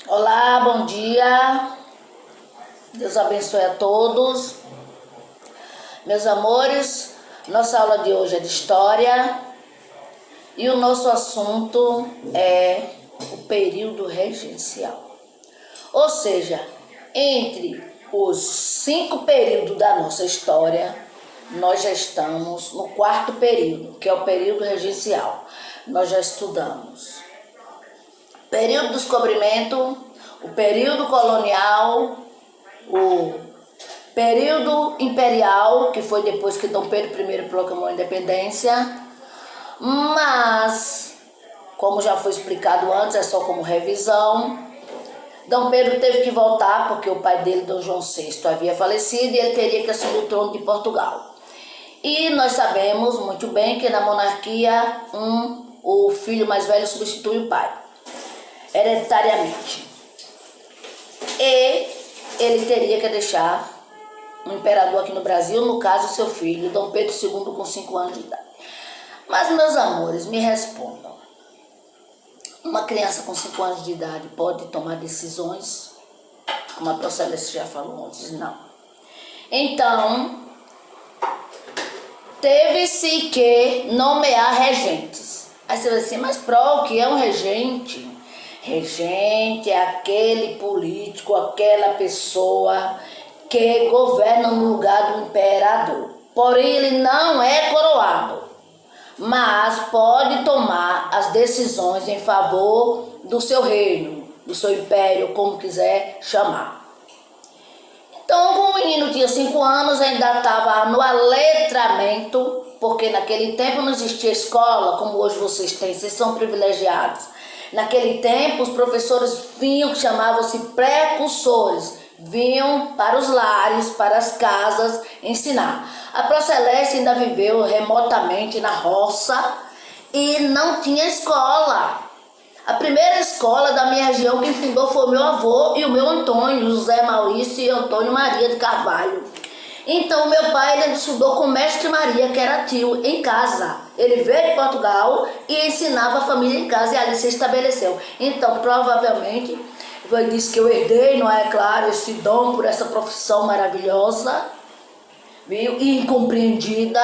Olá, bom dia. Deus abençoe a todos. Meus amores, nossa aula de hoje é de história e o nosso assunto é o período regencial. Ou seja, entre os 5 períodos da nossa história, nós já estamos no 4º período, que é o período regencial. Nós já estudamos período do descobrimento, o período colonial, o período imperial, que foi depois que Dom Pedro I proclamou a independência, mas, como já foi explicado antes, é só como revisão, Dom Pedro teve que voltar porque o pai dele, Dom João VI, havia falecido e ele teria que assumir o trono de Portugal. E nós sabemos muito bem que na monarquia, o filho mais velho substitui o pai, hereditariamente. E ele teria que deixar um imperador aqui no Brasil, no caso seu filho, Dom Pedro II, com 5 anos de idade. Mas, meus amores, me respondam. Uma criança com 5 anos de idade pode tomar decisões? Como a professora Celeste já falou antes, não. Então, teve-se que nomear regentes. Aí você vai dizer, mas o que é um regente? Regente é aquele político, aquela pessoa que governa no lugar do imperador. Porém, ele não é coroado, mas pode tomar as decisões em favor do seu reino, do seu império, como quiser chamar. Então, como o menino tinha 5 anos, ainda estava no aletramento, porque naquele tempo não existia escola, como hoje vocês têm, vocês são privilegiados. Naquele tempo, os professores vinham, que chamavam-se precursores, vinham para os lares, para as casas, ensinar. A Pro Celeste ainda viveu remotamente na roça e não tinha escola. A primeira escola da minha região, quem fundou foi o meu avô e o meu Antônio, José Maurício e Antônio Maria de Carvalho. Então, meu pai ele estudou com o mestre Maria, que era tio, em casa. Ele veio de Portugal e ensinava a família em casa e ali se estabeleceu. Então, provavelmente, ele disse que eu herdei, não é claro, esse dom por essa profissão maravilhosa, viu? E incompreendida.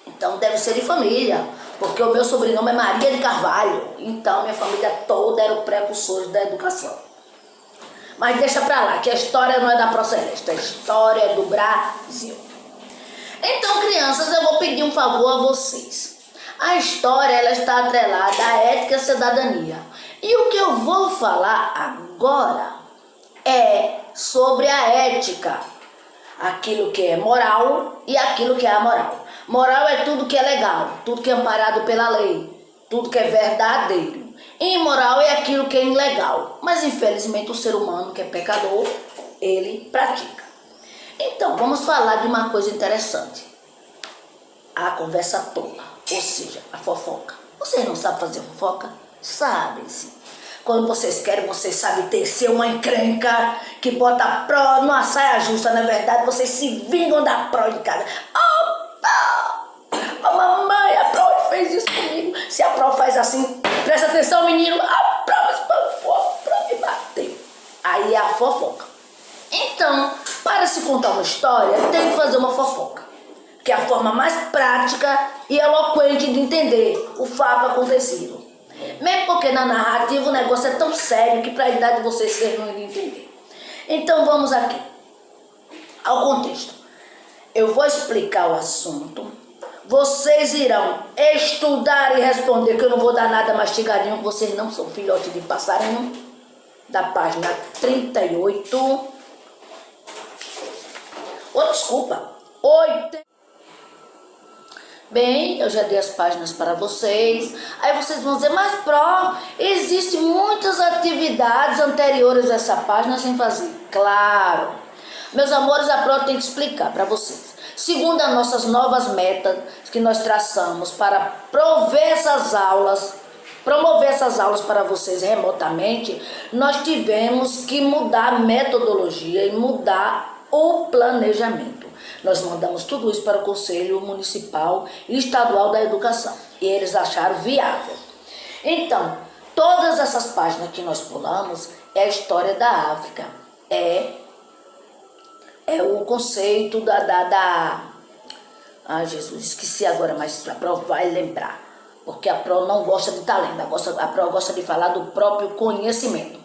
Então, deve ser de família, porque o meu sobrenome é Maria de Carvalho. Então, minha família toda era o precursor da educação. Mas deixa pra lá, que a história não é da Pro Celeste, a história é do Brasil. Então, crianças, eu vou pedir um favor a vocês. A história, ela está atrelada à ética e à cidadania. E o que eu vou falar agora é sobre a ética. Aquilo que é moral e aquilo que é amoral. Moral é tudo que é legal, tudo que é amparado pela lei, tudo que é verdadeiro. Imoral é aquilo que é ilegal, mas infelizmente o ser humano que é pecador, ele pratica. Então, vamos falar de uma coisa interessante. A conversa tola, ou seja, a fofoca. Vocês não sabem fazer fofoca? Sabem sim. Quando vocês querem, vocês sabem tecer uma encrenca que bota a pró numa saia justa. Na verdade, vocês se vingam da pró de casa. Oh, mamãe, a pró fez isso comigo. Se a pró faz assim, presta atenção, menino, a pró me bateu. Aí é a fofoca. Então, para se contar uma história, tem que fazer uma fofoca, que é a forma mais prática e eloquente de entender o fato acontecido. Mesmo porque na narrativa o negócio é tão sério que para a idade de vocês não iriam entender. Então vamos aqui ao contexto. Eu vou explicar o assunto. Vocês irão estudar e responder, que eu não vou dar nada mastigadinho, que vocês não são filhote de passarinho. Da página 38. Oh, desculpa. 8. Bem, eu já dei as páginas para vocês. Aí vocês vão dizer, mas Pro, existem muitas atividades anteriores a essa página sem fazer. Claro. Meus amores, a Pro tem que explicar para vocês. Segundo as nossas novas metas que nós traçamos para promover essas aulas para vocês remotamente, nós tivemos que mudar a metodologia e mudar o planejamento. Nós mandamos tudo isso para o Conselho Municipal e Estadual da Educação e eles acharam viável. Então, Todas essas páginas que nós pulamos é a história da África. É o conceito Ai, Jesus, esqueci agora, mas a Pro vai lembrar. Porque a Pro não gosta de talento, a Pro gosta de falar do próprio conhecimento.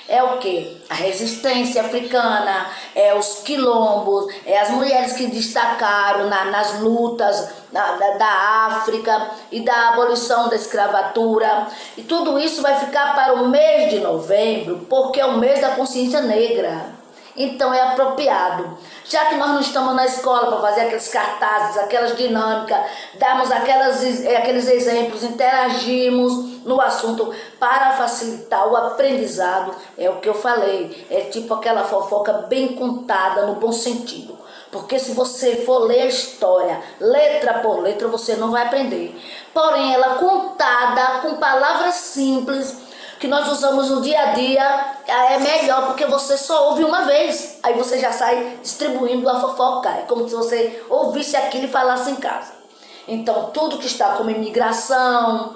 É o que? A resistência africana, é os quilombos, é as mulheres que destacaram nas lutas da África e da abolição da escravatura. E tudo isso vai ficar para o mês de novembro, porque é o mês da consciência negra. Então é apropriado. Já que nós não estamos na escola para fazer aqueles cartazes, aquelas dinâmicas, darmos aqueles exemplos, interagimos no assunto para facilitar o aprendizado, é o que eu falei, é tipo aquela fofoca bem contada no bom sentido. Porque se você for ler a história, letra por letra, você não vai aprender. Porém, ela contada com palavras simples, que nós usamos no dia a dia, é melhor, porque você só ouve uma vez, aí você já sai distribuindo a fofoca, é como se você ouvisse aquilo e falasse em casa. Então, tudo que está como imigração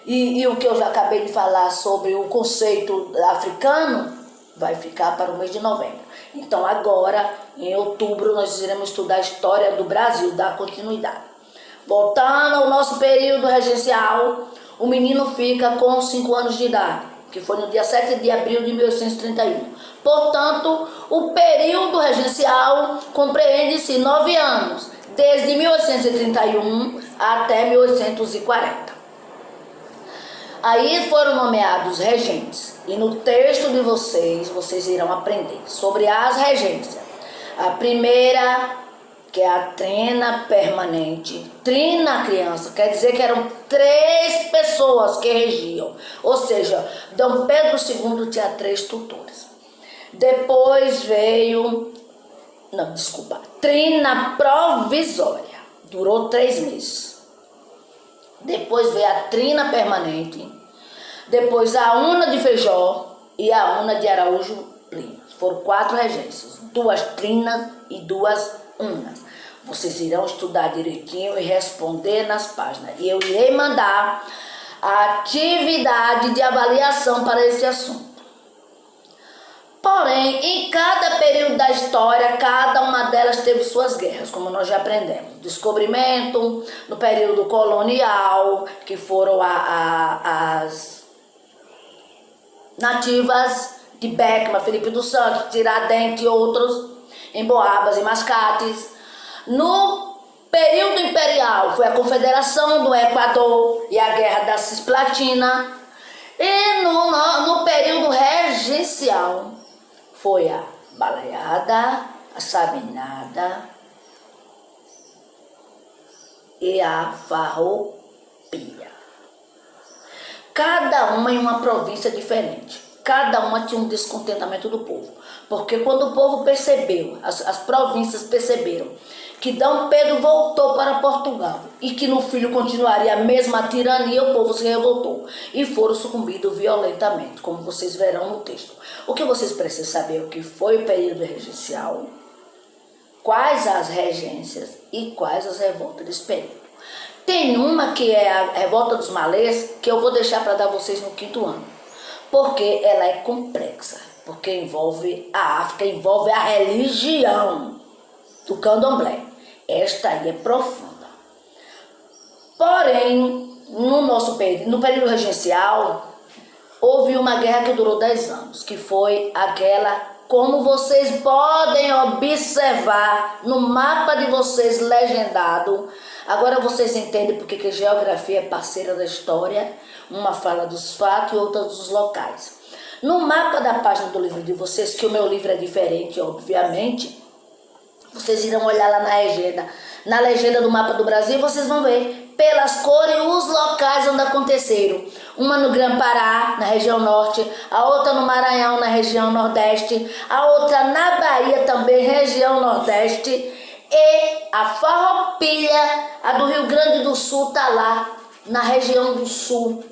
e o que eu já acabei de falar sobre o conceito africano, vai ficar para o mês de novembro. Então, agora, em outubro, nós iremos estudar a história do Brasil, dar continuidade. Voltando ao nosso período regencial, o menino fica com 5 anos de idade, que foi no dia 7 de abril de 1831. Portanto, o período regencial compreende-se 9 anos, desde 1831 até 1840. Aí foram nomeados regentes, e no texto de vocês irão aprender sobre as regências. A primeira, que é a trina permanente. Trina criança, quer dizer que eram 3 pessoas que regiam. Ou seja, Dom Pedro II tinha 3 tutores. Depois veio, trina provisória. Durou 3 meses. Depois veio a trina permanente. Depois a una de Feijó e a una de Araújo Lima. Foram 4 regências. 2 trinas e 2 unas. Vocês irão estudar direitinho e responder nas páginas. E eu irei mandar a atividade de avaliação para esse assunto. Porém, em cada período da história, cada uma delas teve suas guerras, como nós já aprendemos. Descobrimento, no período colonial, que foram as nativas de Beckman, Felipe dos Santos, Tiradentes e outros, Emboabas e Mascates. No período imperial, foi a Confederação do Equador e a Guerra da Cisplatina. E no período regencial, foi a Balaiada, a Sabinada e a Farroupilha. Cada uma em uma província diferente. Cada uma tinha um descontentamento do povo. Porque quando o povo percebeu, as províncias perceberam que Dom Pedro voltou para Portugal e que no filho continuaria a mesma tirania, o povo se revoltou e foram sucumbidos violentamente, como vocês verão no texto. O que vocês precisam saber é o que foi o período regencial, quais as regências e quais as revoltas desse período. Tem uma que é a Revolta dos Malês, que eu vou deixar para dar vocês no 5º ano, porque ela é complexa, porque envolve a África, envolve a religião do candomblé. Esta aí é profunda. Porém, no período regencial, houve uma guerra que durou 10 anos, que foi aquela, como vocês podem observar no mapa de vocês legendado. Agora vocês entendem porque que a geografia é parceira da história. Uma fala dos fatos e outra dos locais. No mapa da página do livro de vocês, que o meu livro é diferente, obviamente, vocês irão olhar lá na legenda do mapa do Brasil, vocês vão ver pelas cores os locais onde aconteceram. Uma no Grã-Pará, na região norte, a outra no Maranhão, na região nordeste, a outra na Bahia também, região nordeste, e a Farroupilha, a do Rio Grande do Sul, tá lá na região do sul,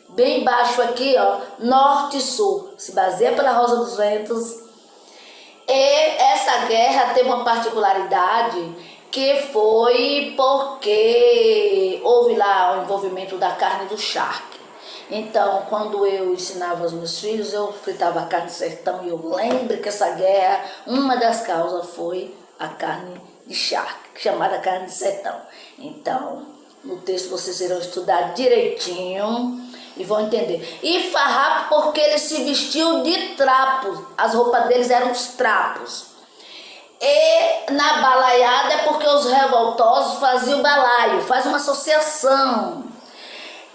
bem baixo aqui, ó, norte e sul, se baseia pela Rosa dos Ventos. E essa guerra tem uma particularidade, que foi porque houve lá o envolvimento da carne do charque. Então, quando eu ensinava aos meus filhos, eu fritava a carne de sertão e eu lembro que essa guerra, uma das causas foi a carne de charque, chamada carne de sertão. Então, no texto vocês irão estudar direitinho e vão entender. E farrapo porque eles se vestiam de trapos, as roupas deles eram os trapos. E na balaiada é porque os revoltosos faziam balaio, faz uma associação.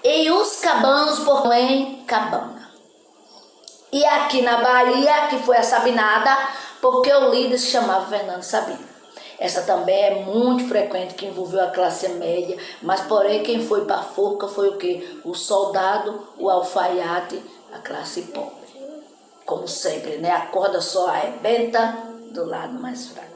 E os cabanos por em cabana. E aqui na Bahia, que foi a Sabinada, porque o líder se chamava Fernando Sabino. Essa também é muito frequente, que envolveu a classe média, mas porém quem foi para a forca foi o quê? O soldado, o alfaiate, a classe pobre. Como sempre, né? A corda só arrebenta do lado mais fraco.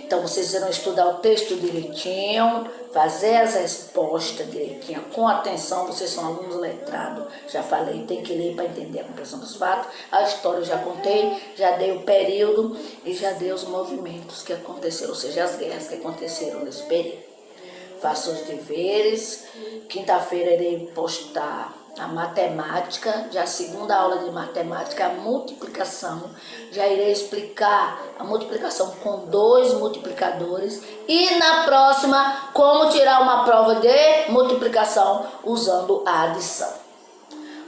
Então vocês irão estudar o texto direitinho, fazer as respostas direitinho, com atenção. Vocês são alunos letrados, já falei, tem que ler para entender a compreensão dos fatos. A história eu já contei, já dei o período e já dei os movimentos que aconteceram, ou seja, as guerras que aconteceram nesse período. Faço os deveres, quinta-feira irei postar a matemática, já a segunda aula de matemática, a multiplicação. Já irei explicar a multiplicação com 2 multiplicadores e na próxima, como tirar uma prova de multiplicação usando a adição.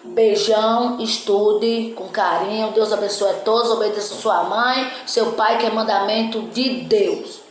Beijão, estude com carinho, Deus abençoe a todos, obedeça sua mãe, seu pai, que é mandamento de Deus.